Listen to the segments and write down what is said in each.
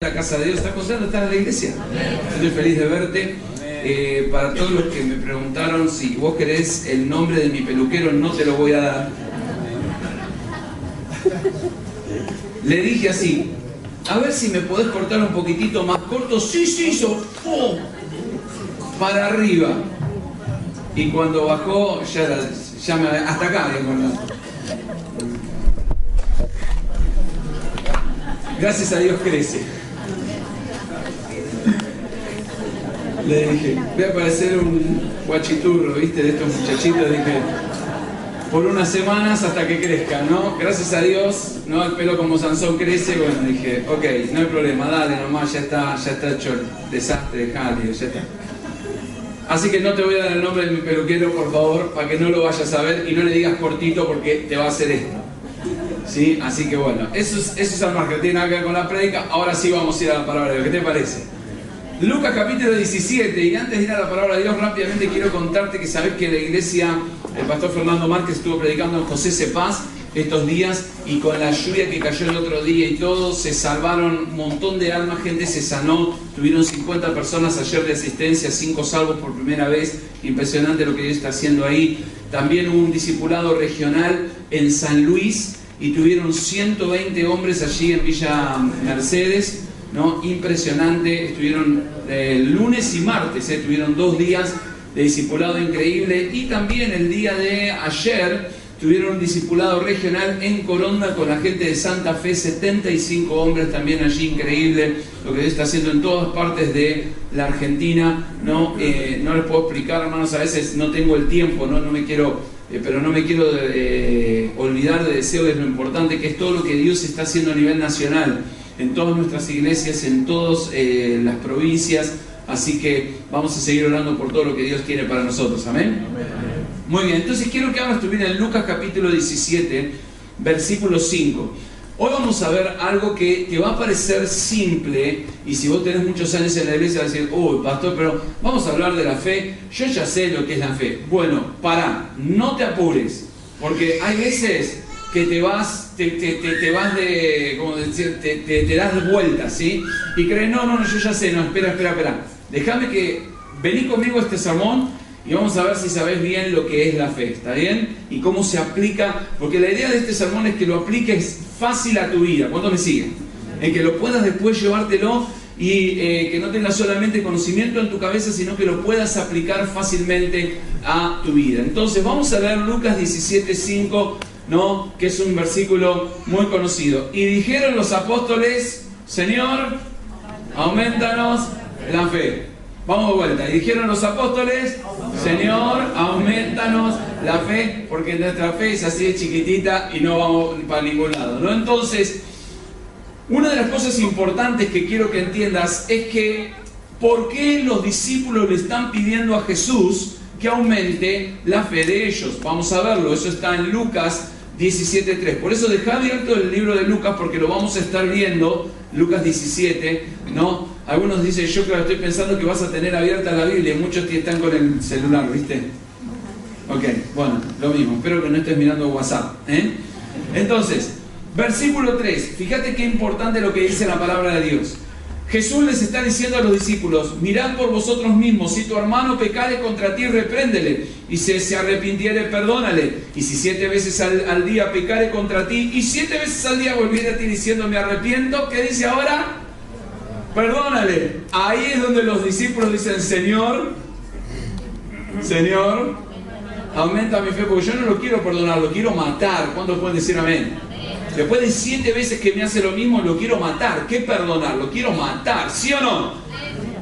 La casa de Dios. ¿Estás contento de estar en la iglesia? Estoy feliz de verte. Para todos los que me preguntaron si vos querés el nombre de mi peluquero, no te lo voy a dar. Le dije así: a ver si me podés cortar un poquitito más corto. Sí, para arriba. Y cuando bajó, hasta acá había cortado. Gracias a Dios crece. Le dije, voy a parecer un guachiturro, ¿viste? De estos muchachitos. Dije, por unas semanas hasta que crezca, ¿no? Gracias a Dios, ¿no? El pelo como Sansón crece. Bueno, dije, ok, no hay problema, dale nomás, ya está hecho el desastre, dejalo, ya está. Así que no te voy a dar el nombre de mi peluquero, por favor, para que no lo vayas a ver y no le digas cortito porque te va a hacer esto. ¿Sí? Así que bueno, eso es al margen, no tiene nada que ver con la prédica. Ahora sí vamos a ir a la palabra de Dios. ¿Qué te parece? Lucas capítulo 17, y antes de ir a la palabra de Dios, rápidamente quiero contarte que sabés que la iglesia, el pastor Fernando Márquez estuvo predicando en José Cepaz estos días, y con la lluvia que cayó el otro día y todo, se salvaron un montón de almas, gente se sanó, tuvieron 50 personas ayer de asistencia, 5 salvos por primera vez, impresionante lo que Dios está haciendo ahí. También hubo un discipulado regional en San Luis, y tuvieron 120 hombres allí en Villa Mercedes, ¿no? Impresionante. Estuvieron lunes y martes, tuvieron 2 días de discipulado increíble, y también el día de ayer tuvieron un discipulado regional en Coronda con la gente de Santa Fe, 75 hombres también allí, increíble lo que Dios está haciendo en todas partes de la Argentina, ¿no? No les puedo explicar, hermanos, a veces no tengo el tiempo, no me quiero... pero no me quiero olvidar de decirles lo importante que es todo lo que Dios está haciendo a nivel nacional, en todas nuestras iglesias, en todas las provincias. Así que vamos a seguir orando por todo lo que Dios quiere para nosotros. ¿Amén? Muy bien, entonces quiero que abras tu Biblia en Lucas capítulo 17, versículo 5. Hoy vamos a ver algo que te va a parecer simple, y si vos tenés muchos años en la iglesia vas a decir, uy, pastor, pero vamos a hablar de la fe, yo ya sé lo que es la fe. Bueno, no te apures, porque hay veces que te vas de, como decir, te das vueltas, ¿sí? Y crees, no, yo ya sé, no, espera, déjame vení conmigo a este sermón, y vamos a ver si sabés bien lo que es la fe, ¿está bien? Y cómo se aplica, porque la idea de este sermón es que lo apliques fácil a tu vida. ¿Cuántos me siguen? En que lo puedas después llevártelo y que no tengas solamente conocimiento en tu cabeza, sino que lo puedas aplicar fácilmente a tu vida. Entonces vamos a leer Lucas 17:5, ¿no? Que es un versículo muy conocido. Y dijeron los apóstoles, Señor, aumentanos la fe. Vamos de vuelta. Y dijeron los apóstoles, Señor, aumentanos la fe, porque nuestra fe es así de chiquitita y no vamos para ningún lado, ¿no? Entonces, una de las cosas importantes que quiero que entiendas es que ¿por qué los discípulos le están pidiendo a Jesús que aumente la fe de ellos? Vamos a verlo. Eso está en Lucas 17:3. Por eso dejá abierto el libro de Lucas, porque lo vamos a estar viendo, Lucas 17, ¿no? Algunos dicen, yo claro, estoy pensando que vas a tener abierta la Biblia, y muchos están con el celular, ¿viste? Ok, bueno, lo mismo, espero que no estés mirando WhatsApp, ¿eh? Entonces, versículo 3, fíjate qué importante lo que dice la palabra de Dios. Jesús les está diciendo a los discípulos, mirad por vosotros mismos, si tu hermano pecare contra ti, repréndele, y si se arrepintiere, perdónale, y si 7 veces al día pecare contra ti, y 7 veces al día volviere a ti diciendo, me arrepiento, ¿qué dice ahora? Perdónale. Ahí es donde los discípulos dicen, Señor, aumenta mi fe, porque yo no lo quiero perdonar, lo quiero matar. ¿Cuántos pueden decir amén? Después de 7 veces que me hace lo mismo, lo quiero matar. ¿Qué perdonar? Lo quiero matar, ¿sí o no?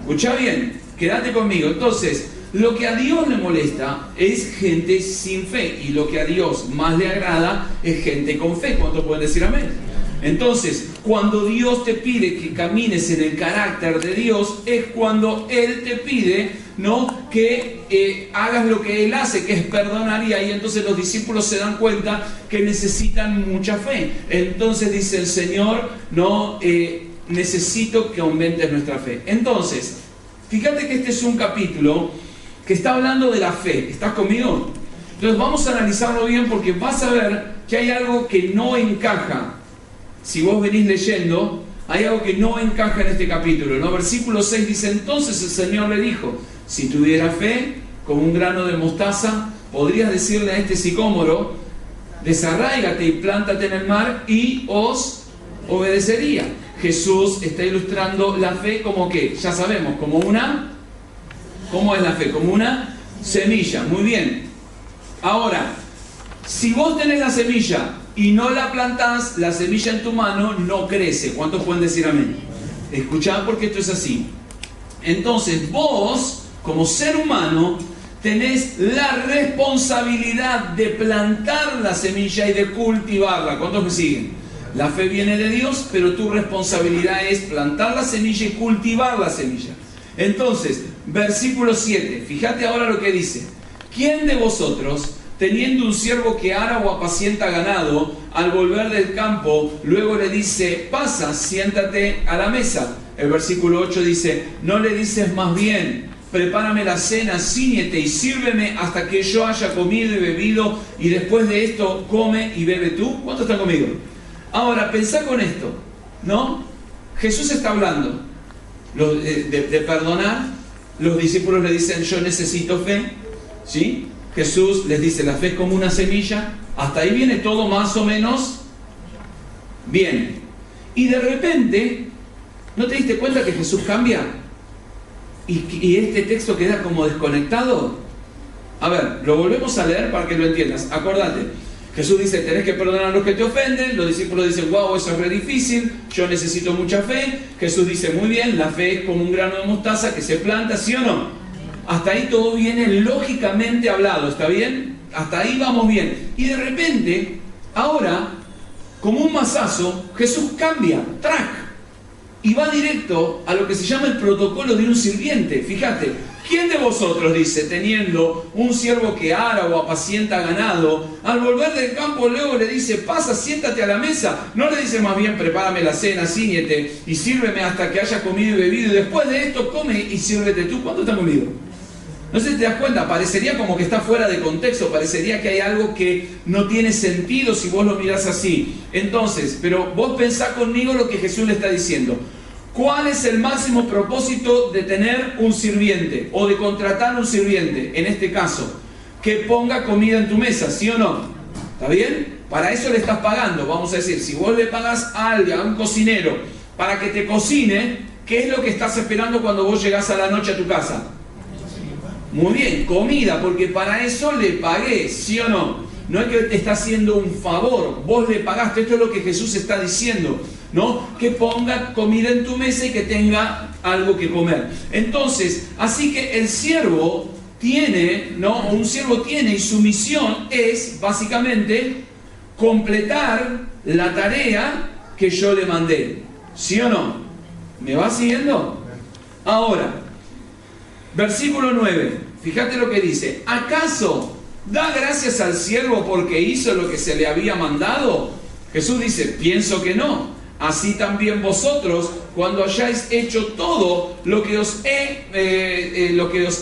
Escuchá bien, quédate conmigo. Entonces, lo que a Dios le molesta es gente sin fe, y lo que a Dios más le agrada es gente con fe. ¿Cuántos pueden decir amén? Entonces, cuando Dios te pide que camines en el carácter de Dios, es cuando Él te pide, ¿no?, que hagas lo que Él hace, que es perdonar. Y ahí entonces los discípulos se dan cuenta que necesitan mucha fe. Entonces dice el Señor, no, necesito que aumentes nuestra fe. Entonces, fíjate que este es un capítulo que está hablando de la fe. ¿Estás conmigo? Entonces vamos a analizarlo bien, porque vas a ver que hay algo que no encaja. Si vos venís leyendo, hay algo que no encaja en este capítulo, ¿no? Versículo 6 dice, entonces el Señor le dijo, si tuviera fe, como un grano de mostaza, podrías decirle a este sicómoro, desarráigate y plántate en el mar y os obedecería. Jesús está ilustrando la fe como que, ya sabemos, como una, ¿cómo es la fe? Como una semilla, muy bien. Ahora, si vos tenés la semilla y no la plantás, la semilla en tu mano no crece. ¿Cuántos pueden decir amén? Escuchad porque esto es así. Entonces vos, como ser humano, tenés la responsabilidad de plantar la semilla y de cultivarla. ¿Cuántos me siguen? La fe viene de Dios, pero tu responsabilidad es plantar la semilla y cultivar la semilla. Entonces, versículo 7, fíjate ahora lo que dice. ¿Quién de vosotros, teniendo un siervo que ara o apacienta ganado, al volver del campo, luego le dice, pasa, siéntate a la mesa? El versículo 8 dice, no le dices más bien, prepárame la cena, cíñete y sírveme hasta que yo haya comido y bebido, y después de esto come y bebe tú. ¿Cuántos están conmigo? Ahora, pensá con esto, ¿no? Jesús está hablando de perdonar. Los discípulos le dicen, yo necesito fe, ¿sí? Jesús les dice, la fe es como una semilla. Hasta ahí viene todo más o menos bien. Y de repente, ¿no te diste cuenta que Jesús cambia? Y este texto queda como desconectado. A ver, lo volvemos a leer para que lo entiendas. Acordate, Jesús dice, tenés que perdonar a los que te ofenden. Los discípulos dicen, wow, eso es re difícil, yo necesito mucha fe. Jesús dice, muy bien, la fe es como un grano de mostaza que se planta, ¿sí o no? Hasta ahí todo viene lógicamente hablado, ¿está bien? Hasta ahí vamos bien. Y de repente, ahora, como un mazazo, Jesús cambia, track, y va directo a lo que se llama el protocolo de un sirviente. Fíjate, ¿quién de vosotros, dice, teniendo un siervo que ara o apacienta ganado, al volver del campo luego le dice, pasa, siéntate a la mesa? No le dice más bien, prepárame la cena, cíñete y sírveme hasta que haya comido y bebido, y después de esto come y sírvete tú. ¿Cuánto está conmigo? No sé si te das cuenta, parecería como que está fuera de contexto, parecería que hay algo que no tiene sentido si vos lo mirás así. Entonces, pero vos pensá conmigo lo que Jesús le está diciendo. ¿Cuál es el máximo propósito de tener un sirviente o de contratar un sirviente? En este caso, que ponga comida en tu mesa, ¿sí o no? ¿Está bien? Para eso le estás pagando. Vamos a decir, si vos le pagas a alguien, a un cocinero, para que te cocine, ¿qué es lo que estás esperando cuando vos llegás a la noche a tu casa? Muy bien, comida, porque para eso le pagué, ¿sí o no? No es que te está haciendo un favor, vos le pagaste. Esto es lo que Jesús está diciendo, ¿no? Que ponga comida en tu mesa y que tenga algo que comer. Entonces, así que el siervo tiene, ¿no? Un siervo tiene, y su misión es básicamente completar la tarea que yo le mandé, ¿sí o no? ¿Me va siguiendo? Ahora, versículo 9, fíjate lo que dice. ¿Acaso da gracias al siervo porque hizo lo que se le había mandado? Jesús dice, pienso que no. Así también vosotros, cuando hayáis hecho todo lo que os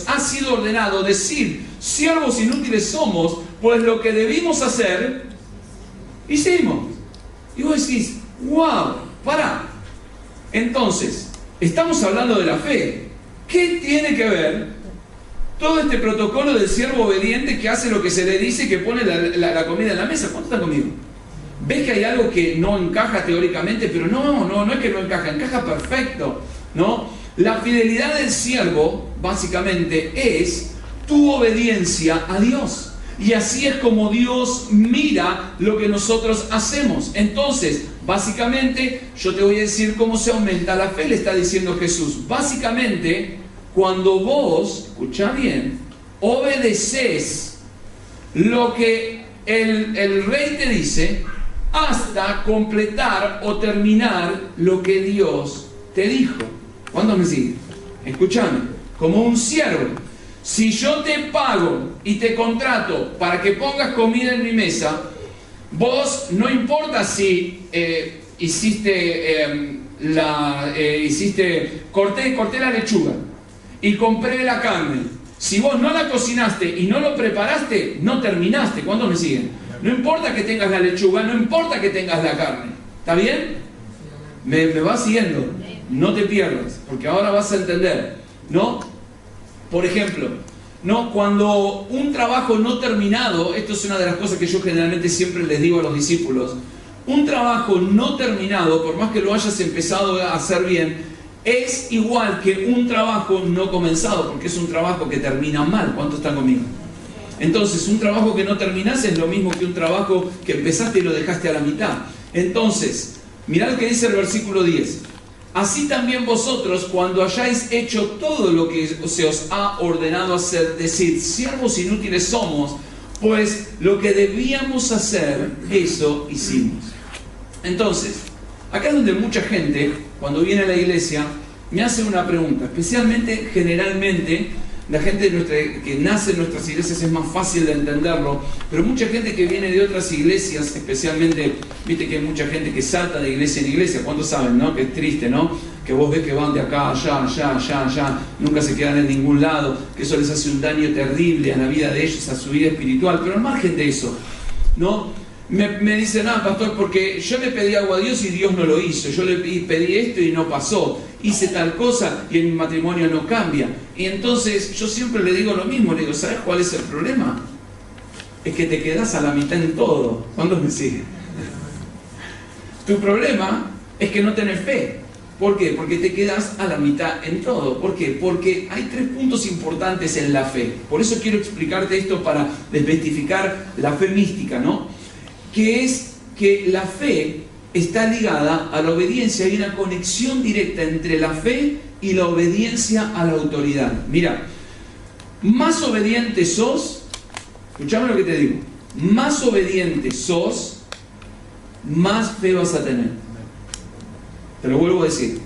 ha sido ordenado, decid, siervos inútiles somos, pues lo que debimos hacer, hicimos. Y vos decís, wow, pará. Entonces, estamos hablando de la fe. ¿Qué tiene que ver todo este protocolo del siervo obediente que hace lo que se le dice y que pone la comida en la mesa? ¿Cuánto están conmigo? ¿Ves que hay algo que no encaja teóricamente? Pero no es que no encaja, encaja perfecto, ¿no? La fidelidad del siervo, básicamente, es tu obediencia a Dios. Y así es como Dios mira lo que nosotros hacemos. Entonces, básicamente, yo te voy a decir cómo se aumenta la fe, le está diciendo Jesús. Básicamente, cuando vos, escuchá bien, obedeces lo que el rey te dice, hasta completar o terminar lo que Dios te dijo. ¿Cuándo me sigue? Escúchame, como un siervo. Si yo te pago y te contrato para que pongas comida en mi mesa, vos no importa si corté la lechuga y compré la carne. Si vos no la cocinaste y no lo preparaste, no terminaste. ¿Cuándo me siguen? No importa que tengas la lechuga, no importa que tengas la carne. ¿Está bien? ¿Me vas siguiendo? No te pierdas, porque ahora vas a entender, ¿no? Por ejemplo, ¿no? Cuando un trabajo no terminado, esto es una de las cosas que yo generalmente siempre les digo a los discípulos, un trabajo no terminado, por más que lo hayas empezado a hacer bien, es igual que un trabajo no comenzado, porque es un trabajo que termina mal. ¿Cuántos están conmigo? Entonces, un trabajo que no terminás es lo mismo que un trabajo que empezaste y lo dejaste a la mitad. Entonces, mirá lo que dice el versículo 10. Así también vosotros, cuando hayáis hecho todo lo que se os ha ordenado hacer, decid, siervos inútiles somos, pues lo que debíamos hacer, eso hicimos. Entonces, acá es donde mucha gente, cuando viene a la iglesia, me hace una pregunta, especialmente, generalmente, la gente que nace en nuestras iglesias es más fácil de entenderlo, pero mucha gente que viene de otras iglesias, especialmente, viste que hay mucha gente que salta de iglesia en iglesia, ¿cuántos saben, no? Que es triste, ¿no? Que vos ves que van de acá, allá, nunca se quedan en ningún lado, que eso les hace un daño terrible a la vida de ellos, a su vida espiritual, pero al margen de eso, ¿no? Me dicen, pastor, porque yo le pedí algo a Dios y Dios no lo hizo, yo le pedí esto y no pasó, hice tal cosa y en mi matrimonio no cambia. Y entonces yo siempre le digo lo mismo, le digo, ¿sabes cuál es el problema? Es que te quedás a la mitad en todo. ¿Cuántos me siguen? Tu problema es que no tenés fe. ¿Por qué? Porque te quedas a la mitad en todo. ¿Por qué? Porque hay 3 puntos importantes en la fe. Por eso quiero explicarte esto para desmitificar la fe mística, ¿no? Que es que la fe está ligada a la obediencia. Hay una conexión directa entre la fe y la obediencia a la autoridad. Mira, más obediente sos, escuchame lo que te digo, más obediente sos, más fe vas a tener. Te lo vuelvo a decir.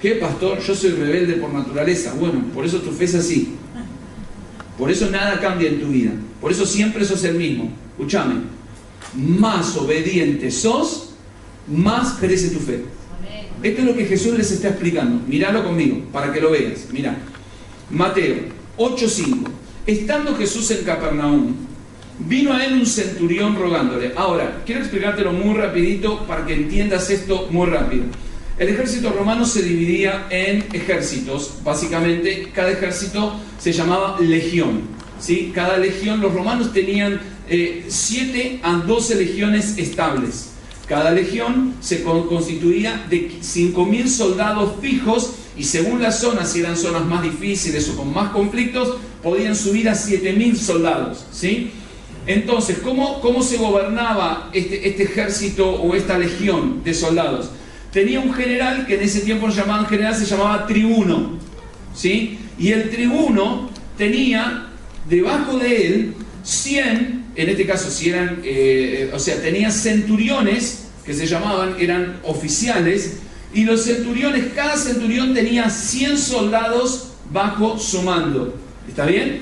¿Qué, pastor? Yo soy rebelde por naturaleza. Bueno, por eso tu fe es así. Por eso nada cambia en tu vida. Por eso siempre sos el mismo. Escúchame. Más obediente sos, más crece tu fe. Esto es lo que Jesús les está explicando. Míralo conmigo, para que lo veas. Mirá. Mateo 8:5. Estando Jesús en Capernaum, vino a él un centurión rogándole. Ahora, quiero explicártelo muy rapidito para que entiendas esto muy rápido. El ejército romano se dividía en ejércitos. Básicamente, cada ejército se llamaba legión, ¿sí? Cada legión, los romanos tenían 7 a 12 legiones estables. Cada legión se constituía de 5.000 soldados fijos y según las zonas, si eran zonas más difíciles o con más conflictos, podían subir a 7.000 soldados, ¿sí? Entonces, ¿cómo se gobernaba este ejército o esta legión de soldados? Tenía un general que en ese tiempo se llamaba tribuno, ¿sí? Y el tribuno tenía debajo de él 100, en este caso si eran, tenía centuriones que se llamaban, eran oficiales, y los centuriones, cada centurión tenía 100 soldados bajo su mando. ¿Está bien?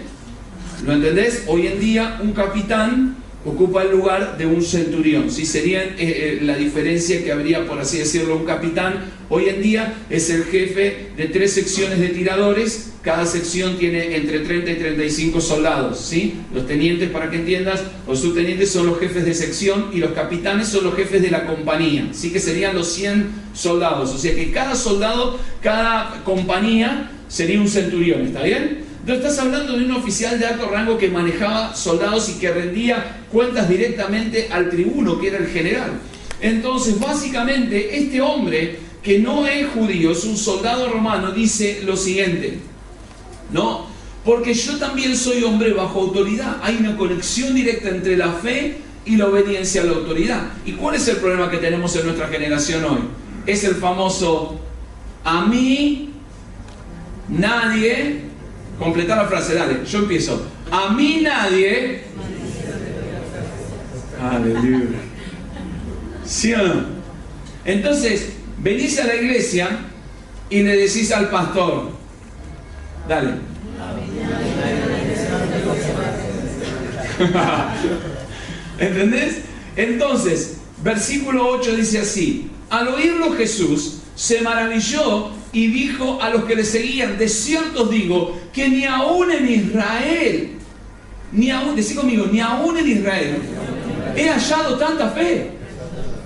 ¿Lo entendés? Hoy en día un capitán ocupa el lugar de un centurión. ¿Sí? Sería la diferencia que habría, por así decirlo, un capitán. Hoy en día es el jefe de 3 secciones de tiradores. Cada sección tiene entre 30 y 35 soldados, ¿sí? Los tenientes, para que entiendas, los subtenientes son los jefes de sección y los capitanes son los jefes de la compañía, ¿sí? Que serían los 100 soldados. O sea que cada soldado, cada compañía sería un centurión, ¿está bien? Entonces estás hablando de un oficial de alto rango que manejaba soldados y que rendía cuentas directamente al tribuno, que era el general. Entonces, básicamente, este hombre, que no es judío, es un soldado romano, dice lo siguiente, ¿no? Porque yo también soy hombre bajo autoridad. Hay una conexión directa entre la fe y la obediencia a la autoridad. ¿Y cuál es el problema que tenemos en nuestra generación hoy? Es el famoso, a mí, nadie... Completar la frase, dale, yo empiezo. A mí nadie... Aleluya. ¿Sí o no? Entonces, venís a la iglesia y le decís al pastor, dale. ¿Entendés? Entonces, versículo 8 dice así: al oírlo Jesús se maravilló y dijo a los que le seguían, de cierto os digo que ni aún en Israel, decí conmigo, ni aún en Israel he hallado tanta fe.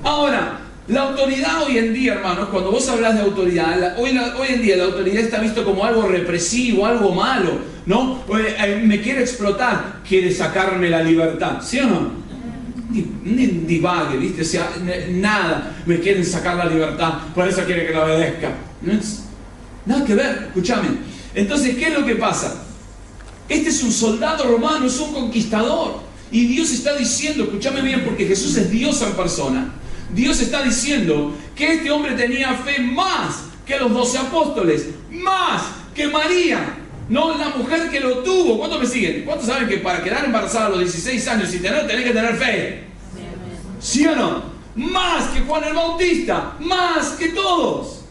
Ahora, La autoridad hoy en día, hermanos, cuando vos hablas de autoridad, hoy en día la autoridad está visto como algo represivo, algo malo, ¿no? Me quiere explotar, quiere sacarme la libertad, ¿sí o no? Ni divague, ¿viste? O sea, nada, me quieren sacar la libertad, por eso quiere que la obedezca. Nada que ver, escúchame. Entonces, ¿qué es lo que pasa? Este es un soldado romano, es un conquistador. Y Dios está diciendo, escúchame bien, porque Jesús es Dios en persona. Dios está diciendo que este hombre tenía fe más que los 12 apóstoles, más que María, no la mujer que lo tuvo. ¿Cuántos me siguen? ¿Cuántos saben que para quedar embarazada a los 16 años y tenés que tener fe? ¿Sí o no? Más que Juan el Bautista, más que todos.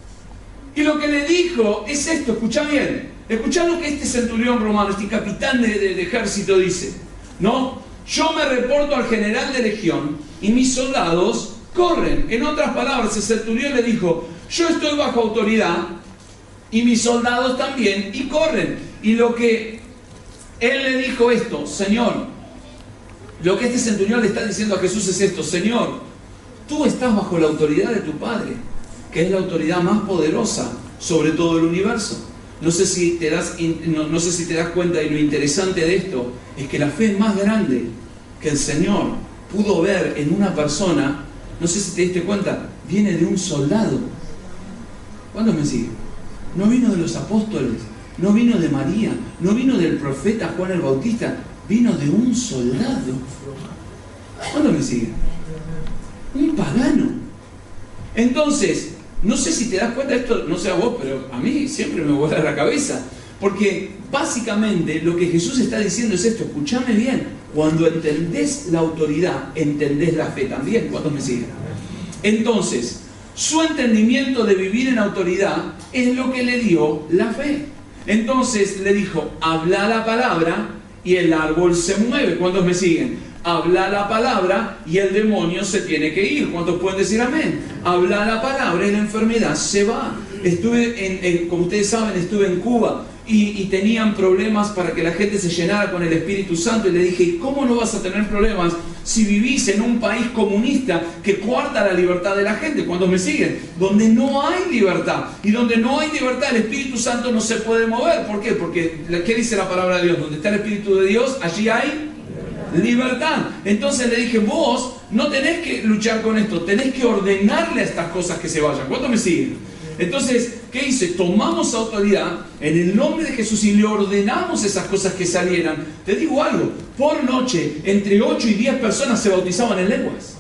Y lo que le dijo es esto, escuchá bien. Escuchá lo que este centurión romano, este capitán de ejército dice, ¿no? Yo me reporto al general de legión y mis soldados corren. En otras palabras, el centurión le dijo, yo estoy bajo autoridad y mis soldados también, y corren. Y lo que él le dijo esto, Señor, lo que este centurión le está diciendo a Jesús es esto, Señor, tú estás bajo la autoridad de tu Padre, que es la autoridad más poderosa sobre todo el universo. No sé si te das cuenta, y lo interesante de esto es que la fe más grande que el Señor pudo ver en una persona, no sé si te diste cuenta, viene de un soldado. ¿Cuántos me siguen? No vino de los apóstoles, no vino de María, no vino del profeta Juan el Bautista, vino de un soldado. ¿Cuántos me siguen? Un pagano. Entonces, no sé si te das cuenta, esto no sé a vos, pero a mí siempre me vuela la cabeza. Porque básicamente lo que Jesús está diciendo es esto, escúchame bien, cuando entendés la autoridad, entendés la fe también. ¿Cuántos me siguen? Entonces, su entendimiento de vivir en autoridad es lo que le dio la fe. Entonces le dijo, habla la palabra y el árbol se mueve. ¿Cuántos me siguen? Habla la palabra y el demonio se tiene que ir. ¿Cuántos pueden decir amén? Habla la palabra y la enfermedad se va. Como ustedes saben, estuve en Cuba y tenían problemas para que la gente se llenara con el Espíritu Santo. Y le dije, ¿y cómo no vas a tener problemas si vivís en un país comunista que coarta la libertad de la gente? ¿Cuántos me siguen? Donde no hay libertad. Y donde no hay libertad, el Espíritu Santo no se puede mover. ¿Por qué? Porque, ¿qué dice la palabra de Dios? Donde está el Espíritu de Dios, allí hay libertad. Entonces le dije, vos no tenés que luchar con esto, tenés que ordenarle a estas cosas que se vayan. ¿Cuántos me siguen? Entonces, ¿qué hice? Tomamos autoridad en el nombre de Jesús y le ordenamos esas cosas que salieran. Te digo algo, por noche, entre 8 y 10 personas se bautizaban en lenguas.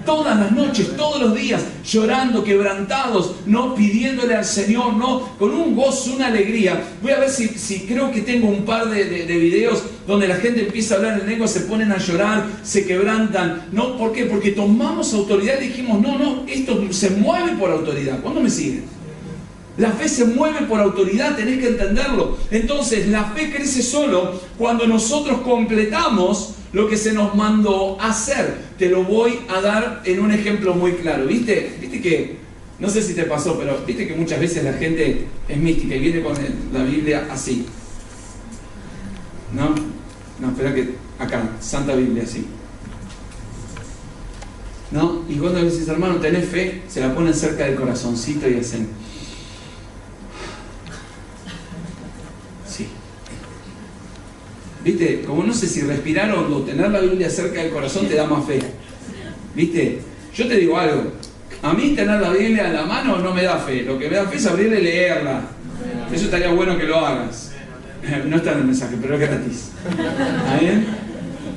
Todas las noches, todos los días, llorando, quebrantados, no pidiéndole al Señor, no, con un gozo, una alegría. Voy a ver si creo que tengo un par de videos donde la gente empieza a hablar en lengua, se ponen a llorar, se quebrantan. ¿No? ¿Por qué? Porque tomamos autoridad y dijimos, no, esto se mueve por autoridad. ¿Cuándo me siguen? La fe se mueve por autoridad, tenés que entenderlo. Entonces, la fe crece solo cuando nosotros completamos lo que se nos mandó hacer. Te lo voy a dar en un ejemplo muy claro. ¿Viste que, no sé si te pasó, pero viste que muchas veces la gente es mística y viene con la Biblia así? No, espera que acá, Santa Biblia así. ¿No? Y cuando le dices, hermano, tenés fe, se la ponen cerca del corazoncito y hacen... Sí. ¿Viste? Como no sé si respirar o tener la Biblia cerca del corazón te da más fe. ¿Viste? Yo te digo algo. A mí tener la Biblia en la mano no me da fe. Lo que me da fe es abrirla y leerla. Eso estaría bueno que lo hagas. No está en el mensaje, pero es gratis. ¿Está bien?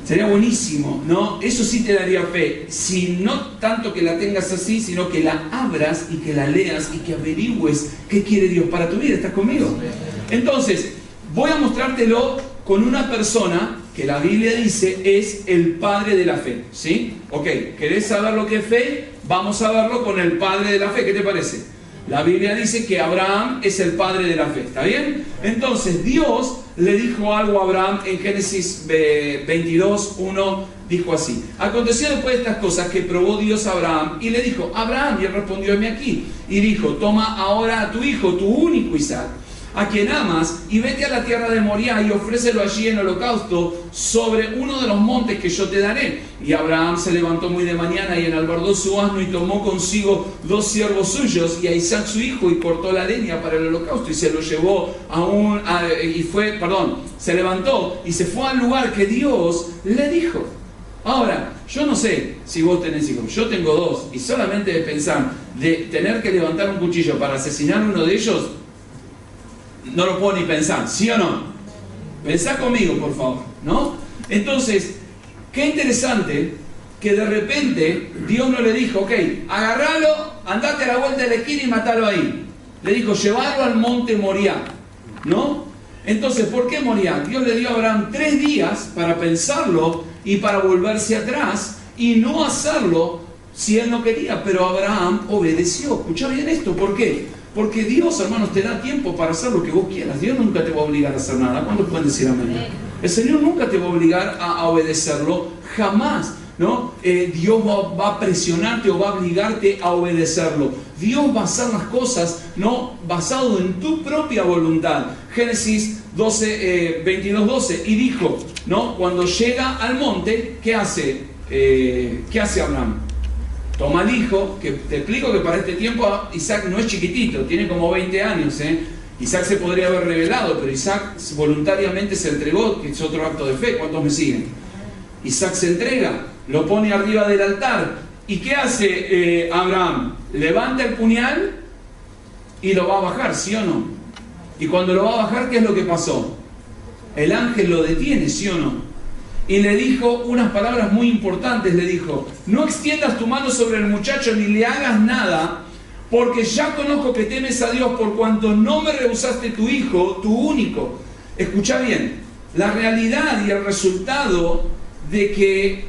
Sería buenísimo, ¿no? Eso sí te daría fe. Si no tanto que la tengas así, sino que la abras y que la leas y que averigües qué quiere Dios para tu vida. ¿Estás conmigo? Entonces, voy a mostrártelo con una persona que la Biblia dice es el padre de la fe, ¿sí? Ok, ¿querés saber lo que es fe? Vamos a verlo con el padre de la fe, ¿qué te parece? La Biblia dice que Abraham es el padre de la fe, ¿está bien? Entonces Dios le dijo algo a Abraham en Génesis 22:1, dijo así: aconteció después de estas cosas que probó Dios a Abraham y le dijo, Abraham, y él respondió, heme aquí, y dijo, toma ahora a tu hijo, tu único Isaac, a quien amas, y vete a la tierra de Moriah y ofrécelo allí en holocausto sobre uno de los montes que yo te daré. Y Abraham se levantó muy de mañana y enalbardó su asno y tomó consigo 2 siervos suyos y a Isaac su hijo, y cortó la leña para el holocausto y se lo llevó se levantó y se fue al lugar que Dios le dijo. Ahora, yo no sé si vos tenés hijos, yo tengo 2, y solamente de pensar de tener que levantar un cuchillo para asesinar a uno de ellos, no lo puedo ni pensar, ¿sí o no? Pensá conmigo, por favor, ¿no? Entonces, qué interesante que de repente Dios no le dijo, ok, agarralo, andate a la vuelta de la esquina y matalo ahí. Le dijo, llevarlo al monte Moriah, ¿no? Entonces, ¿por qué Moriah? Dios le dio a Abraham 3 días para pensarlo y para volverse atrás y no hacerlo si él no quería, pero Abraham obedeció. Escuchá bien esto, ¿por qué? Porque Dios, hermanos, te da tiempo para hacer lo que vos quieras. Dios nunca te va a obligar a hacer nada. ¿Cuántos pueden decir amén? El Señor nunca te va a obligar a obedecerlo, jamás, ¿no? Dios va a presionarte o va a obligarte a obedecerlo. Dios va a hacer las cosas, ¿no?, basado en tu propia voluntad. Génesis 22:12, y dijo, ¿no?, cuando llega al monte, ¿qué hace Abraham? Toma al hijo, que te explico que para este tiempo Isaac no es chiquitito, tiene como 20 años, Isaac se podría haber revelado, pero Isaac voluntariamente se entregó, que es otro acto de fe. ¿Cuántos me siguen? Isaac se entrega, lo pone arriba del altar. ¿Y qué hace Abraham? Levanta el puñal y lo va a bajar, ¿sí o no? Y cuando lo va a bajar, ¿qué es lo que pasó? El ángel lo detiene, ¿sí o no? Y le dijo unas palabras muy importantes, le dijo, no extiendas tu mano sobre el muchacho ni le hagas nada, porque ya conozco que temes a Dios por cuanto no me rehusaste tu hijo, tu único. Escucha bien, la realidad y el resultado de que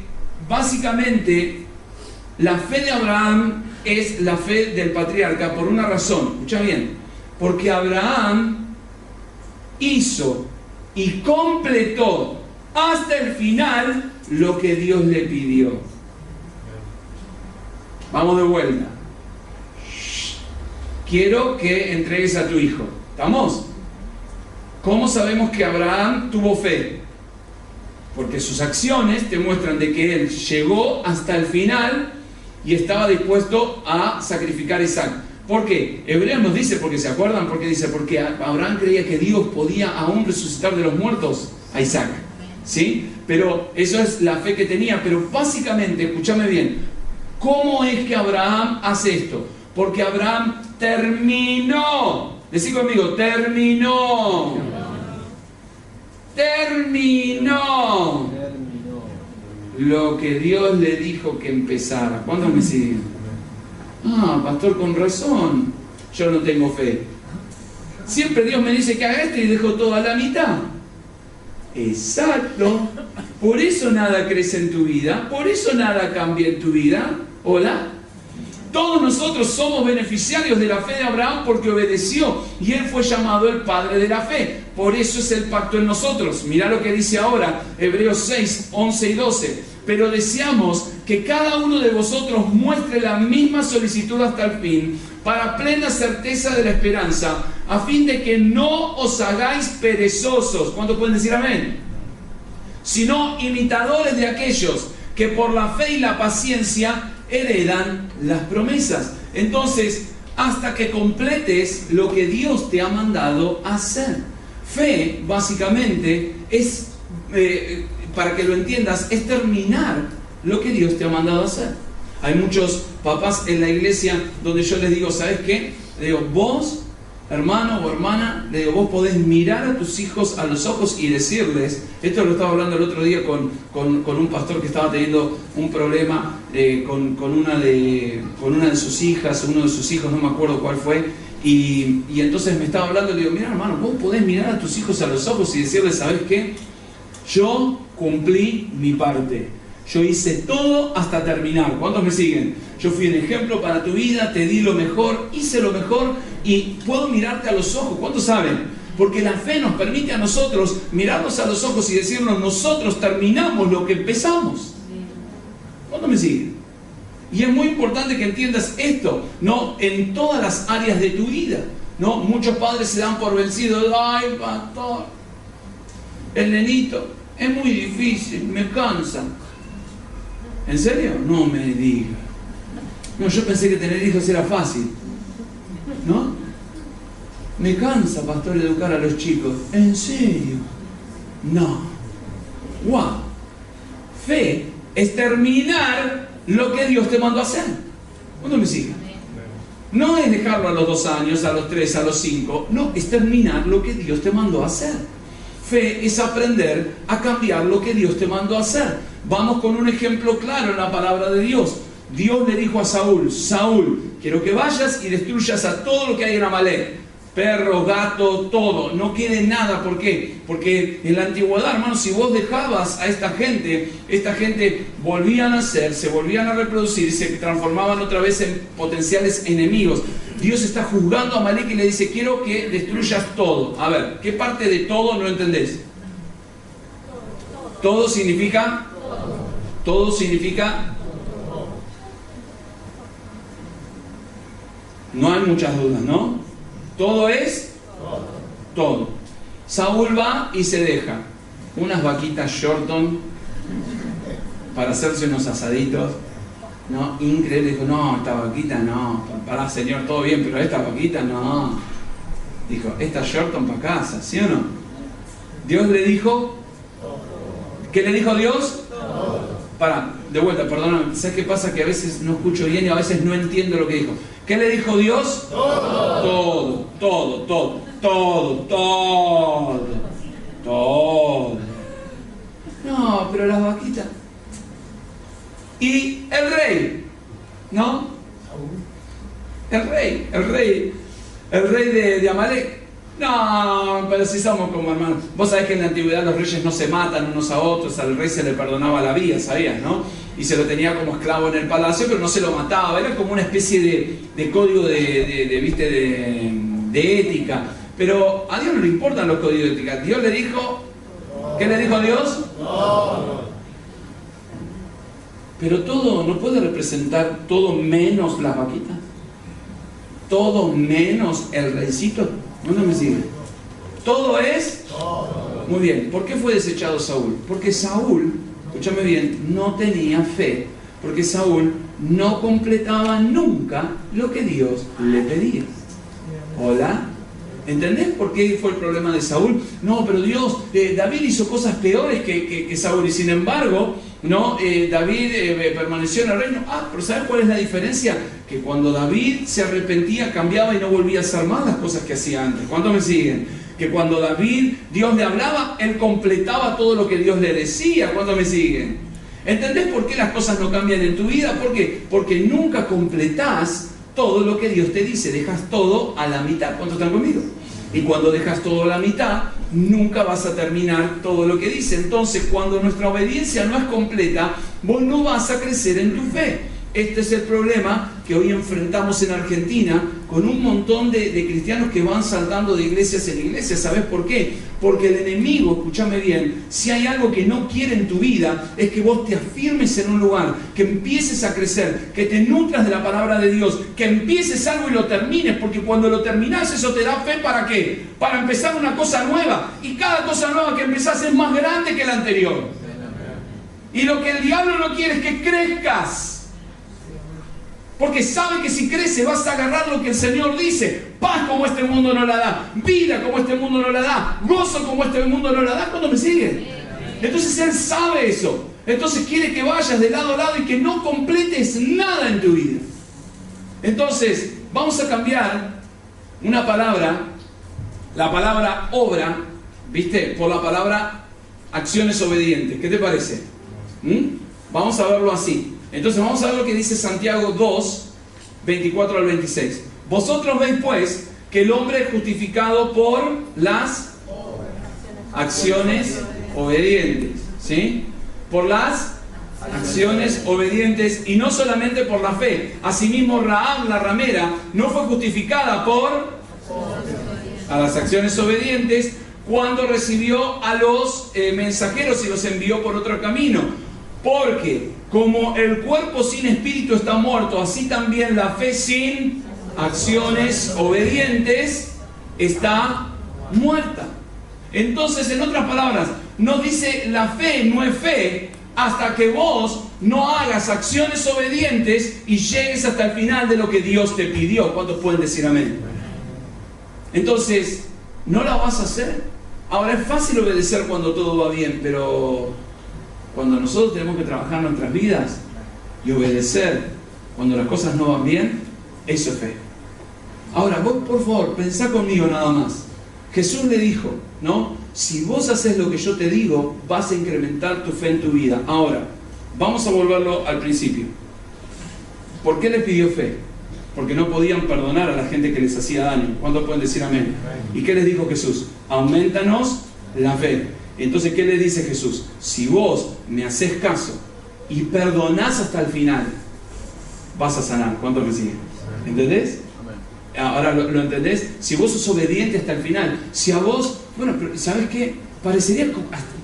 básicamente la fe de Abraham es la fe del patriarca por una razón. Escucha bien, porque Abraham hizo y completó hasta el final lo que Dios le pidió. Vamos de vuelta. Quiero que entregues a tu hijo. ¿Estamos? ¿Cómo sabemos que Abraham tuvo fe? Porque sus acciones te muestran de que él llegó hasta el final y estaba dispuesto a sacrificar a Isaac. ¿Por qué? Hebreos nos dice, porque se acuerdan, porque dice, porque Abraham creía que Dios podía aún resucitar de los muertos a Isaac. ¿Sí? Pero eso es la fe que tenía. Pero básicamente, escúchame bien, ¿cómo es que Abraham hace esto? Porque Abraham terminó. Decí conmigo, terminó. Terminó lo que Dios le dijo que empezara. ¿Cuántos me siguen? Ah, pastor, con razón, yo no tengo fe. Siempre Dios me dice que haga esto y dejo todo a la mitad. Exacto. Por eso nada crece en tu vida, por eso nada cambia en tu vida. ¿Hola? Todos nosotros somos beneficiarios de la fe de Abraham porque obedeció y él fue llamado el padre de la fe. Por eso es el pacto en nosotros. Mirá lo que dice ahora Hebreos 6, 11 y 12. Pero deseamos que cada uno de vosotros muestre la misma solicitud hasta el fin, para plena certeza de la esperanza, a fin de que no os hagáis perezosos. ¿Cuántos pueden decir amén? Sino imitadores de aquellos que por la fe y la paciencia heredan las promesas. Entonces, hasta que completes lo que Dios te ha mandado hacer. Fe, básicamente, es, para que lo entiendas, es terminar lo que Dios te ha mandado hacer. Hay muchos papás en la iglesia donde yo les digo, ¿sabes qué? Le digo, vos, hermano o hermana, le digo, vos podés mirar a tus hijos a los ojos y decirles, esto lo estaba hablando el otro día con un pastor que estaba teniendo un problema con una de sus hijas, uno de sus hijos, no me acuerdo cuál fue, y entonces me estaba hablando y le digo, mira hermano, vos podés mirar a tus hijos a los ojos y decirles, ¿sabes qué? Yo cumplí mi parte. Yo hice todo hasta terminar. ¿Cuántos me siguen? Yo fui un ejemplo para tu vida, te di lo mejor, hice lo mejor y puedo mirarte a los ojos. ¿Cuántos saben? Porque la fe nos permite a nosotros mirarnos a los ojos y decirnos, nosotros terminamos lo que empezamos. ¿Cuántos me siguen? Y es muy importante que entiendas esto, ¿no? En todas las áreas de tu vida. ¿no? Muchos padres se dan por vencidos. Ay, pastor, el nenito es muy difícil, me cansa. ¿En serio? No me diga. No, yo pensé que tener hijos era fácil, ¿no? Me cansa, pastor, educar a los chicos. ¿En serio? No. ¡Wow! Fe es terminar lo que Dios te mandó a hacer. ¿Cuándo me sigue? No es dejarlo a los 2 años, a los 3, a los 5. No, es terminar lo que Dios te mandó a hacer. Fe es aprender a cambiar lo que Dios te mandó a hacer. Vamos con un ejemplo claro en la palabra de Dios. Dios le dijo a Saúl: Saúl, quiero que vayas y destruyas a todo lo que hay en Amalek. Perro, gato, todo, no quede nada. ¿Por qué? Porque en la antigüedad, hermanos, si vos dejabas a esta gente volvían a nacer, se volvían a reproducir y se transformaban otra vez en potenciales enemigos. Dios está juzgando a Amalek y le dice: quiero que destruyas todo. A ver, ¿qué parte de todo no entendés? Todo significa. Todo significa. No hay muchas dudas, ¿no? Todo es todo. Saúl va y se deja unas vaquitas Shorton para hacerse unos asaditos, ¿no? Increíble. Dijo: no, esta vaquita no, pará, señor, todo bien, pero esta vaquita no. Dijo: esta Shorton para casa, ¿sí o no? Dios le dijo, ¿qué le dijo Dios? Pará, de vuelta, perdóname, ¿sabes qué pasa? Que a veces no escucho bien y a veces no entiendo lo que dijo. ¿Qué le dijo Dios? Todo, todo, todo, todo, todo, todo. No, pero las vaquitas. Y el rey, ¿no? El rey de Amalek. No, pero si somos como hermanos. Vos sabés que en la antigüedad los reyes no se matan unos a otros, al rey se le perdonaba la vida, ¿sabías, no? Y se lo tenía como esclavo en el palacio, pero no se lo mataba. Era como una especie de código de ética. Pero a Dios no le importan los códigos de ética. Dios le dijo, ¿qué le dijo a Dios? Pero todo no puede representar todo menos las vaquitas. Todo menos el reycito. ¿Dónde me sigue? Todo es. Muy bien. ¿Por qué fue desechado Saúl? Porque Saúl, escúchame bien, no tenía fe. Porque Saúl no completaba nunca lo que Dios le pedía. ¿Hola? ¿Entendés por qué fue el problema de Saúl? No, pero Dios, David hizo cosas peores que Saúl y sin embargo, no, David permaneció en el reino. Pero ¿sabes cuál es la diferencia? Que cuando David se arrepentía, cambiaba y no volvía a hacer más las cosas que hacía antes. ¿Cuántos me siguen? Que cuando David, Dios le hablaba, él completaba todo lo que Dios le decía. ¿Cuántos me siguen? ¿Entendés por qué las cosas no cambian en tu vida? ¿Por qué? Porque nunca completás todo lo que Dios te dice. Dejas todo a la mitad. ¿Cuántos están conmigo? Y cuando dejas todo a la mitad, nunca vas a terminar todo lo que dice. Entonces, cuando nuestra obediencia no es completa, vos no vas a crecer en tu fe. Este es el problema que hoy enfrentamos en Argentina con un montón de cristianos que van saltando de iglesias en iglesias. ¿Sabes por qué? Porque el enemigo, escúchame bien, si hay algo que no quiere en tu vida, es que vos te afirmes en un lugar, que empieces a crecer, que te nutras de la palabra de Dios, que empieces algo y lo termines, porque cuando lo terminás eso te da fe. ¿Para qué? Para empezar una cosa nueva, y cada cosa nueva que empezás es más grande que la anterior. Y lo que el diablo no quiere es que crezcas. Porque sabe que si crece vas a agarrar lo que el Señor dice. Paz como este mundo no la da. Vida como este mundo no la da. Gozo como este mundo no la da. ¿Cuándo me siguen? Entonces Él sabe eso. Entonces quiere que vayas de lado a lado y que no completes nada en tu vida. Entonces vamos a cambiar una palabra, la palabra obra, ¿viste? Por la palabra acciones obedientes. ¿Qué te parece? Vamos a verlo así. Entonces vamos a ver lo que dice Santiago 2, 24 al 26. Vosotros veis pues que el hombre es justificado por las acciones obedientes, ¿sí? Por las acciones obedientes y no solamente por la fe. Asimismo Rahab, la ramera, no fue justificada por las acciones obedientes cuando recibió a los mensajeros y los envió por otro camino. Porque como el cuerpo sin espíritu está muerto, así también la fe sin acciones obedientes está muerta. Entonces, en otras palabras, nos dice la fe no es fe hasta que vos no hagas acciones obedientes y llegues hasta el final de lo que Dios te pidió. ¿Cuántos pueden decir amén? Entonces, no la vas a hacer. Ahora, es fácil obedecer cuando todo va bien, pero cuando nosotros tenemos que trabajar nuestras vidas y obedecer cuando las cosas no van bien, eso es fe. Ahora, vos por favor, pensá conmigo nada más. Jesús le dijo, ¿no? Si vos haces lo que yo te digo, vas a incrementar tu fe en tu vida. Ahora, vamos a volverlo al principio. ¿Por qué le pidió fe? Porque no podían perdonar a la gente que les hacía daño. ¿Cuántos pueden decir amén? ¿Y qué les dijo Jesús? Aumentanos la fe. Entonces, ¿qué le dice Jesús? Si vos me haces caso y perdonás hasta el final, vas a sanar. ¿Cuántos me siguen? ¿Entendés? Ahora, ¿lo entendés? Si vos sos obediente hasta el final, si a vos, bueno, pero ¿sabes qué? Parece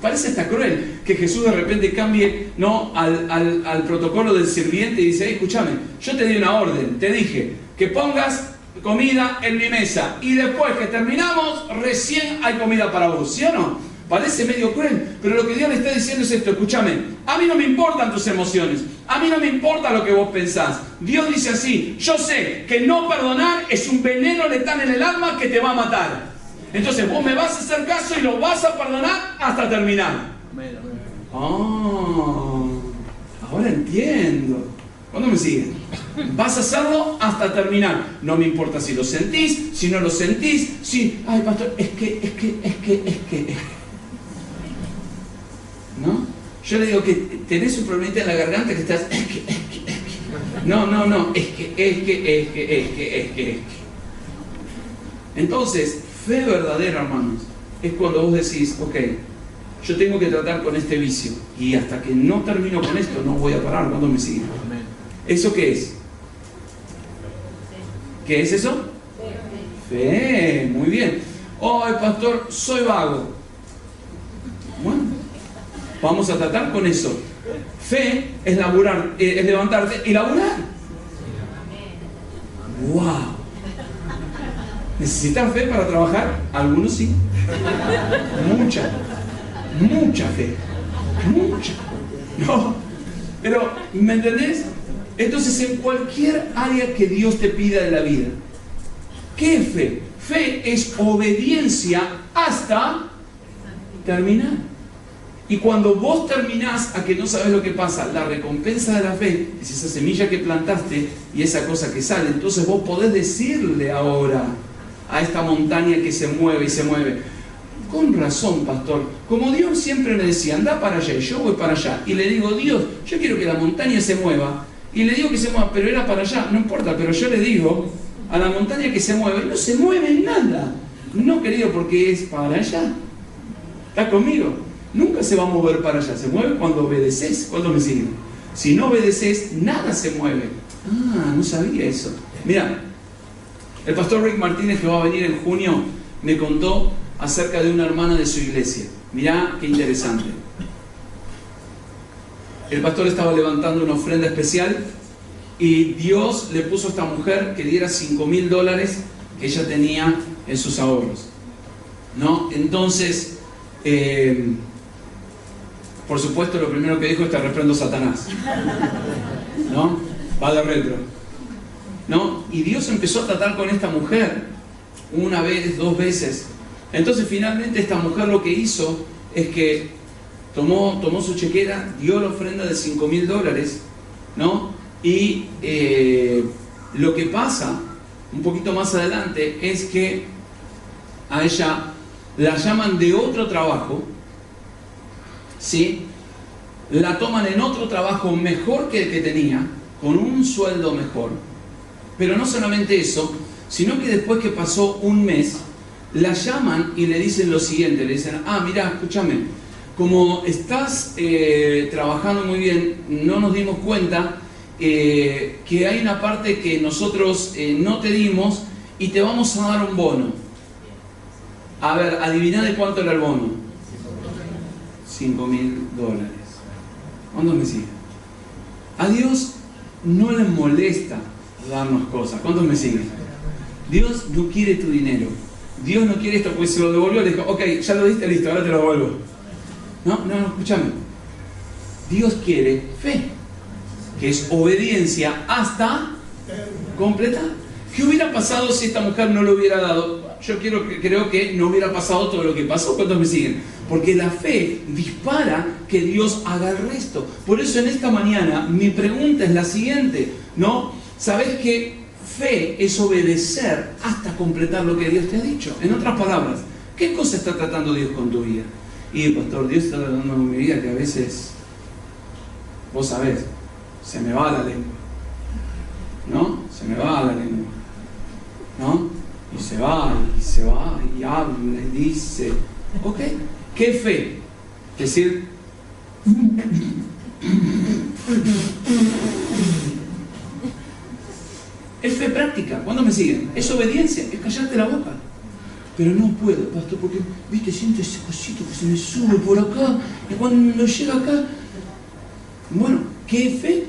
hasta cruel que Jesús de repente cambie, ¿no?, al protocolo del sirviente y dice, hey, escúchame, yo te di una orden, te dije que pongas comida en mi mesa y después que terminamos, recién hay comida para vos, ¿sí o no? Parece medio cruel, pero lo que Dios le está diciendo es esto, escúchame, a mí no me importan tus emociones, a mí no me importa lo que vos pensás. Dios dice así, yo sé que no perdonar es un veneno letal en el alma que te va a matar. Entonces vos me vas a hacer caso y lo vas a perdonar hasta terminar. Ahora entiendo. ¿Cuándo me siguen? Vas a hacerlo hasta terminar. No me importa si lo sentís, si no lo sentís, si... Ay, pastor, es que... ¿No? Yo le digo que tenés un problemita en la garganta que estás... No, es que... Entonces, fe verdadera, hermanos, es cuando vos decís, ok, yo tengo que tratar con este vicio y hasta que no termino con esto no voy a parar. ¿Cuándo me siguen? ¿Eso qué es? ¿Qué es eso? Fe, muy bien. Oh, pastor, soy vago. Bueno, vamos a tratar con eso. Fe es laburar, es levantarte y laburar. ¡Wow! ¿Necesitan fe para trabajar? Algunos sí. Mucha fe. Mucha. No. Pero, ¿me entendés? Entonces, en cualquier área que Dios te pida de la vida, ¿qué es fe? Fe es obediencia hasta terminar. Y cuando vos terminás a que no sabes lo que pasa, la recompensa de la fe es esa semilla que plantaste y esa cosa que sale. Entonces vos podés decirle ahora a esta montaña que se mueve y se mueve, con razón, pastor, como Dios siempre me decía, anda para allá y yo voy para allá, y le digo, Dios, yo quiero que la montaña se mueva, y le digo que se mueva, pero era para allá, no importa, pero yo le digo a la montaña que se mueve, no se mueve nada. No, querido, porque es para allá. ¿Estás conmigo? Nunca se va a mover para allá, se mueve cuando obedeces. ¿Cuándo me siguen? Si no obedeces, nada se mueve. Ah, no sabía eso. Mira, el pastor Rick Martínez, que va a venir en junio, me contó acerca de una hermana de su iglesia. Mirá qué interesante. El pastor estaba levantando una ofrenda especial y Dios le puso a esta mujer que diera $5,000 que ella tenía en sus ahorros, ¿no? Entonces, por supuesto, lo primero que dijo es: te reprendo, Satanás, ¿no? Va de retro, ¿no? Y Dios empezó a tratar con esta mujer una vez, dos veces. Entonces finalmente esta mujer lo que hizo es que tomó su chequera, dio la ofrenda de $5,000, ¿no? Y lo que pasa un poquito más adelante es que a ella la llaman de otro trabajo, ¿sí? La toman en otro trabajo mejor que el que tenía, con un sueldo mejor. Pero no solamente eso, sino que después que pasó un mes, la llaman y le dicen lo siguiente, le dicen: ah, mira, escúchame, como estás trabajando muy bien, no nos dimos cuenta que hay una parte que nosotros no te dimos y te vamos a dar un bono. A ver, adivina de cuánto era el bono. $5,000. ¿Cuándo me sigue? A Dios no le molesta darnos cosas. ¿Cuántos me siguen? Dios no quiere tu dinero. Dios no quiere esto, porque se lo devolvió, le dijo, ok, ya lo diste, listo, ahora te lo devuelvo. No, escúchame. Dios quiere fe, que es obediencia hasta completar. ¿Qué hubiera pasado si esta mujer no lo hubiera dado? Yo creo que no hubiera pasado todo lo que pasó. ¿Cuántos me siguen? Porque la fe dispara que Dios haga el resto. Por eso en esta mañana mi pregunta es la siguiente, ¿no? ¿Sabes que fe es obedecer hasta completar lo que Dios te ha dicho? En otras palabras, ¿qué cosa está tratando Dios con tu vida? Y pastor, Dios está tratando con mi vida que a veces, vos sabés, se me va la lengua, ¿no? Se me va la lengua, ¿no? Y se va, y habla, y dice, ok, ¿qué fe? Es decir, es fe práctica. ¿Cuándo me siguen? Es obediencia, es callarte la boca. Pero no puedo, pastor, porque, viste, siento ese cosito que se me sube por acá, y cuando llega acá, bueno, ¿qué fe?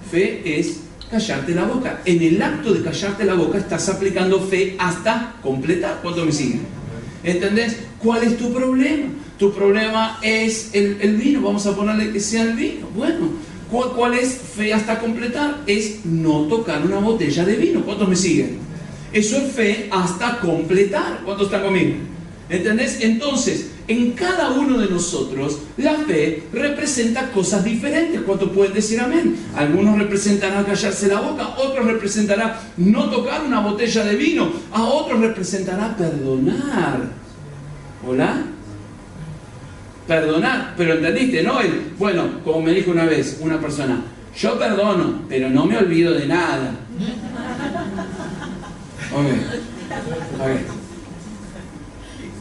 Fe es callarte la boca. En el acto de callarte la boca estás aplicando fe hasta completar. ¿Cuánto me siguen? ¿Entendés? ¿Cuál es tu problema? Tu problema es el vino. Vamos a ponerle que sea el vino. Bueno, ¿cuál es fe hasta completar? Es no tocar una botella de vino. ¿Cuántos me siguen? Eso es fe hasta completar. ¿Cuántos están conmigo? ¿Entendés? Entonces, en cada uno de nosotros, la fe representa cosas diferentes. ¿Cuántos pueden decir amén? Algunos representarán callarse la boca, otros representará no tocar una botella de vino, a otros representará perdonar. ¿Hola? Perdonar, pero entendiste, ¿no? Bueno, como me dijo una vez una persona, yo perdono, pero no me olvido de nada. Ok.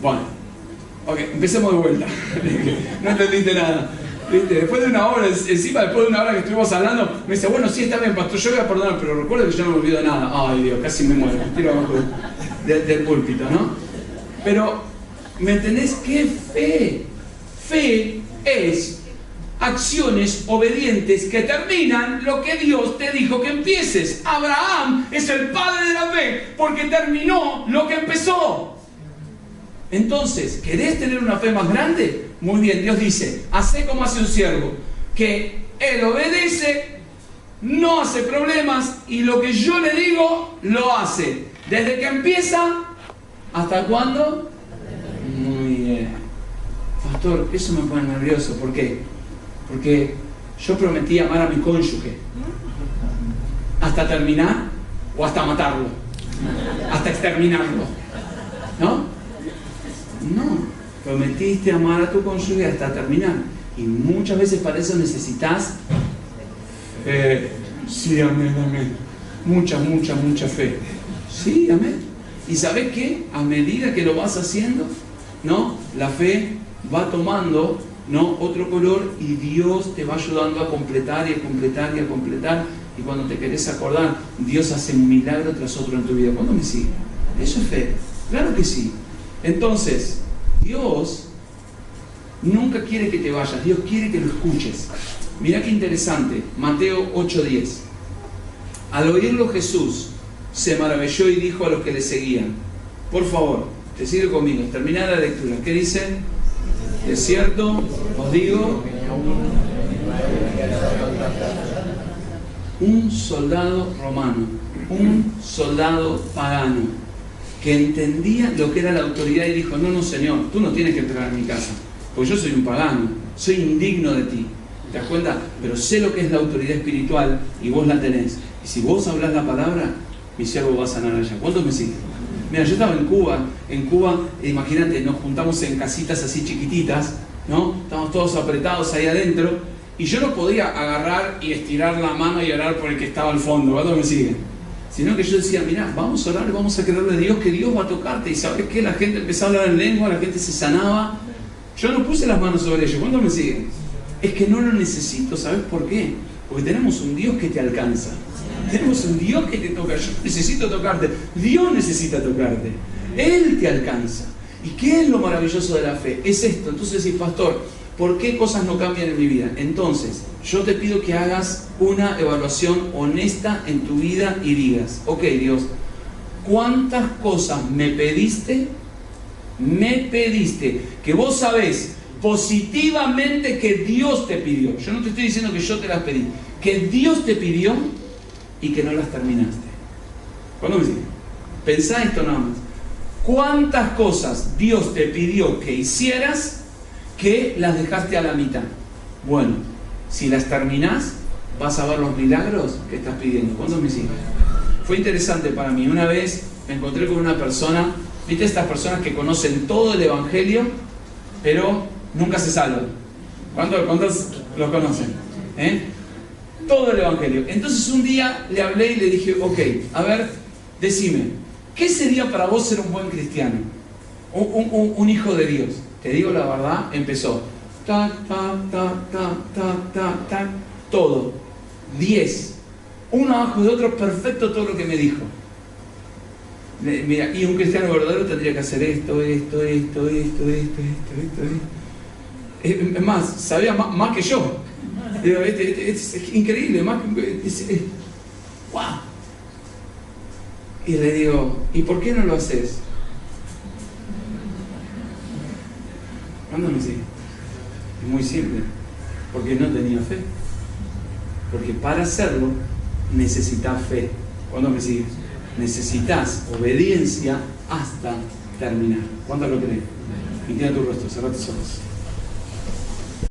Bueno, ok, empecemos de vuelta. No entendiste nada. ¿Viste? Después de una hora, después de una hora que estuvimos hablando, me dice, bueno, sí, está bien, pastor, yo voy a perdonar, pero recuerda que yo no me olvido de nada. Ay, Dios, casi me muero. Tiro abajo del púlpito, ¿no? Pero, ¿me entendés? ¿Qué fe? Fe es acciones obedientes que terminan lo que Dios te dijo que empieces. Abraham es el padre de la fe porque terminó lo que empezó. Entonces, ¿querés tener una fe más grande? Muy bien, Dios dice, hacé como hace un siervo, que él obedece, no hace problemas y lo que yo le digo, lo hace. Desde que empieza, ¿hasta cuándo? Muy bien. Pastor, eso me pone nervioso. ¿Por qué? Porque yo prometí amar a mi cónyuge. ¿Hasta terminar? ¿O hasta matarlo? ¿Hasta exterminarlo? ¿No? No, prometiste amar a tu cónyuge hasta terminar. Y muchas veces para eso necesitas fe. Sí, amén. Mucha fe. Sí, amén. ¿Y sabes qué? A medida que lo vas haciendo, ¿no? La fe va tomando, ¿no? Otro color y Dios te va ayudando a completar y a completar y a completar. Y cuando te querés acordar, Dios hace un milagro tras otro en tu vida. ¿Cuándo me sigue? Eso es fe. Claro que sí. Entonces, Dios nunca quiere que te vayas, Dios quiere que lo escuches. Mirá qué interesante, Mateo 8:10. Al oírlo Jesús se maravilló y dijo a los que le seguían, por favor, te sigue conmigo, termina la lectura. ¿Qué dice? De cierto, os digo, un soldado romano, un soldado pagano, que entendía lo que era la autoridad y dijo, no, Señor, tú no tienes que entrar en mi casa, porque yo soy un pagano, soy indigno de ti. ¿Te das cuenta? Pero sé lo que es la autoridad espiritual y vos la tenés. Y si vos hablás la palabra, mi siervo va a sanar allá. ¿Cuántos me siguen? Mira, yo estaba en Cuba, imagínate, nos juntamos en casitas así chiquititas, ¿no? Estamos todos apretados ahí adentro, y yo no podía agarrar y estirar la mano y orar por el que estaba al fondo. ¿Cuántos me siguen? Sino que yo decía, mirá, vamos a orar, vamos a creerle a Dios que Dios va a tocarte. Y ¿sabes qué? La gente empezó a hablar en lengua, la gente se sanaba. Yo no puse las manos sobre ellos. ¿Cuántos me siguen? Es que no lo necesito. ¿Sabes por qué? Porque tenemos un Dios que te alcanza. Tenemos un Dios que te toca. Yo necesito tocarte. Dios necesita tocarte. Él te alcanza. ¿Y qué es lo maravilloso de la fe? Es esto. Entonces decís, pastor, ¿por qué cosas no cambian en mi vida? Entonces, yo te pido que hagas una evaluación honesta en tu vida y digas, ok, Dios, ¿cuántas cosas me pediste me pediste, que vos sabés positivamente que Dios te pidió. Yo no te estoy diciendo que yo te las pedí, que Dios te pidió y que no las terminaste. ¿Cuándo me sigue? Pensá esto nada más. ¿Cuántas cosas Dios te pidió que hicieras que las dejaste a la mitad? Bueno, si las terminás, vas a ver los milagros que estás pidiendo. ¿Cuántos me siguen? Fue interesante para mí. Una vez me encontré con una persona, ¿viste estas personas que conocen todo el Evangelio, pero nunca se salvan? ¿Cuántos los conocen? Todo el Evangelio. Entonces un día le hablé y le dije, ok, a ver, decime, ¿qué sería para vos ser un buen cristiano? Un hijo de Dios. Te digo la verdad, empezó. Todo. 10. Uno abajo de otro, perfecto todo lo que me dijo. Mira, y un cristiano verdadero tendría que hacer esto. Es más, sabía más que yo. Es increíble, más que... ¡Wow! Y le digo, ¿y por qué no lo haces? ¿Cuándo me sigue? Es muy simple, porque no tenía fe. Porque para hacerlo necesitas fe. ¿Cuándo me sigues? Necesitas obediencia hasta terminar. ¿Cuánto lo crees? Inclina tu rostro, cerrá tus ojos.